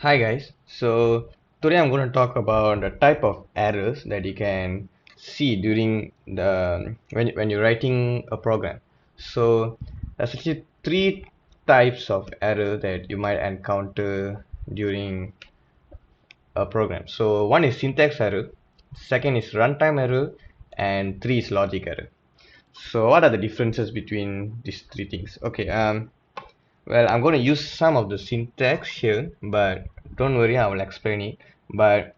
Hi guys, so today I'm going to talk about the type of errors that you can see during the when you're writing a program. So there's actually three types of error that you might encounter during a program. So one is syntax error, second is runtime error, and three is logic error. So what are the differences between these three things? Okay, well, I'm going to use some of the syntax here, but don't worry, I will explain it. But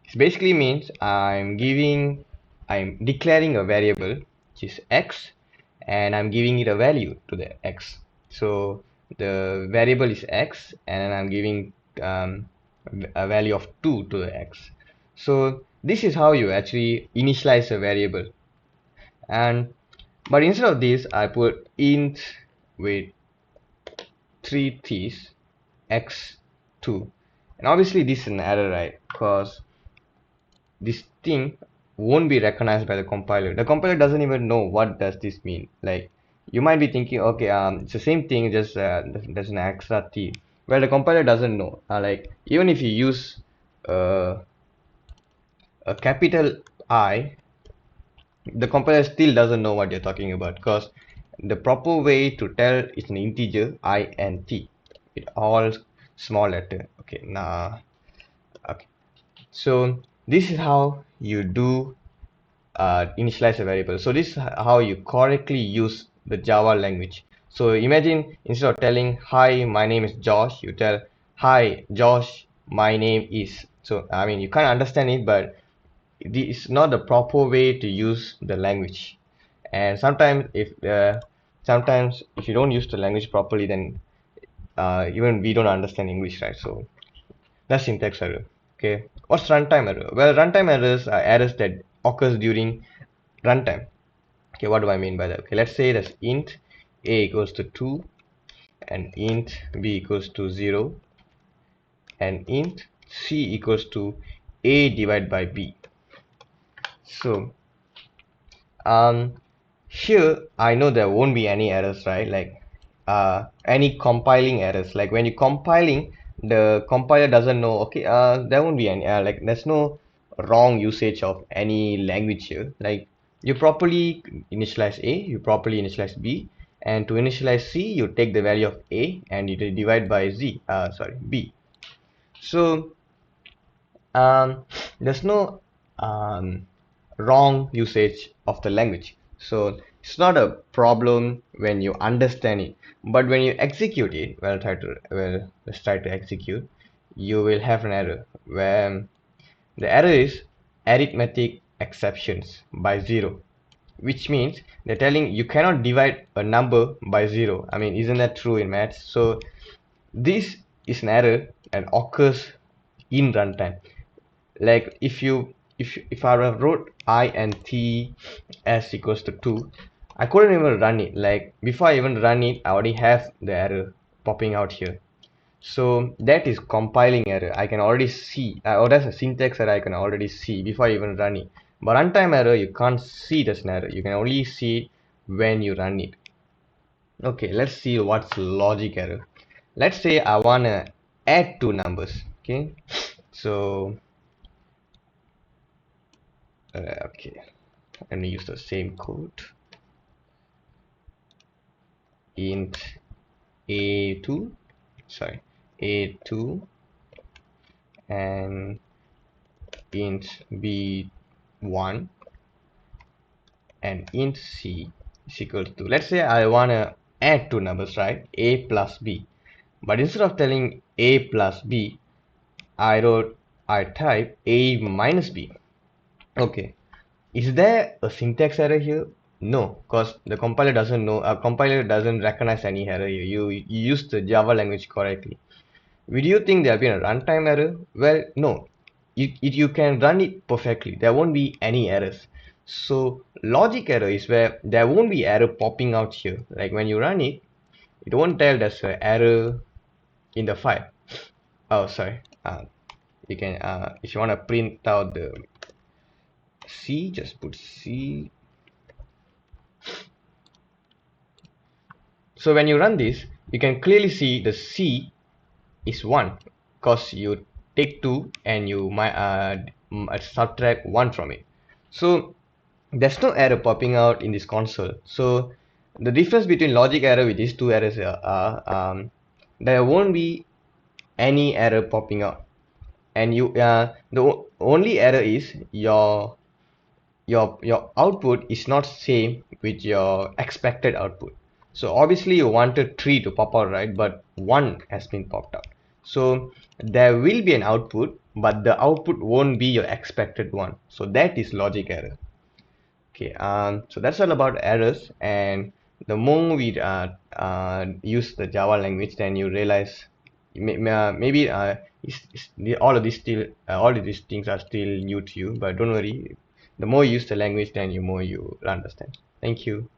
it basically means I'm declaring a variable which is x, and I'm giving it a value to the x. So the variable is x, and I'm giving a value of 2 to the x. So this is how you actually initialize a variable. And but instead of this, I put int with three t's x2, and obviously this is an error, right? Because this thing won't be recognized by the compiler doesn't even know what does this mean. Like, you might be thinking, okay, it's the same thing, just there's an extra t. Well, the compiler doesn't know. Like, even if you use uh, a capital I, the compiler still doesn't know what you're talking about, because the proper way to tell is an integer int with all small letter. Okay, nah. Okay, so this is how you do initialize a variable. So this is how you correctly use the Java language. So imagine, instead of telling hi, my name is Josh, you tell hi Josh, my name is. So I mean, you can't understand it, but this is not the proper way to use the language. And sometimes if you don't use the language properly, then even we don't understand English, right? So that's syntax error. Okay, what's runtime error? Well, runtime errors are errors that occurs during runtime. Okay, what do I mean by that? Okay, let's say that's int a equals to 2, and int b equals to 0, and int c equals to a divided by b. So um here I know there won't be any errors, right? Like any compiling errors. Like when you're compiling, the compiler doesn't know, okay, there won't be any like there's no wrong usage of any language here. Like, you properly initialize a, you properly initialize b, and to initialize c, you take the value of a and you divide by b. So there's no um, wrong usage of the language. So it's not a problem when you understand it, but when you execute it, let's try to execute. You will have an error where the error is arithmetic exceptions by 0, which means they're telling you cannot divide a number by 0. I mean, isn't that true in maths? So this is an error that occurs in runtime. Like, if I wrote I and t s equals to 2, I couldn't even run it. Like, before I even run it, I already have the error popping out here. So that is compiling error. I can already see, or that's a syntax error I can already see before I even run it. But runtime error, you can't see this error. You can only see it when you run it. Okay, let's see what's logic error. Let's say I wanna add two numbers. Okay, so okay, let me use the same code. Int a2, sorry, a2, and int b1, and int c is equal to, let's say I want to add two numbers, right? A plus b. But instead of telling a plus b, I type a minus b. Okay, is there a syntax error here? No, because the compiler doesn't know, compiler doesn't recognize any error here. You used the Java language correctly. Would you think there have been a runtime error? Well, no. You can run it perfectly. There won't be any errors. So logic error is where there won't be error popping out here. Like when you run it, it won't tell there's an error in the file. Oh, sorry. You can if you want to print out the C, just put C. So when you run this, you can clearly see the C is 1, because you take 2 and you might subtract 1 from it. So there's no error popping out in this console. So the difference between logic error with these two errors are there won't be any error popping out, and only error is your output is not same with your expected output. So obviously you wanted 3 to pop out, right? But 1 has been popped out. So there will be an output, but the output won't be your expected one. So that is logic error. Okay, so that's all about errors. And the more we use the Java language, then you realize maybe all of all of these things are still new to you. But don't worry, the more you use the language, then the more you understand. Thank you.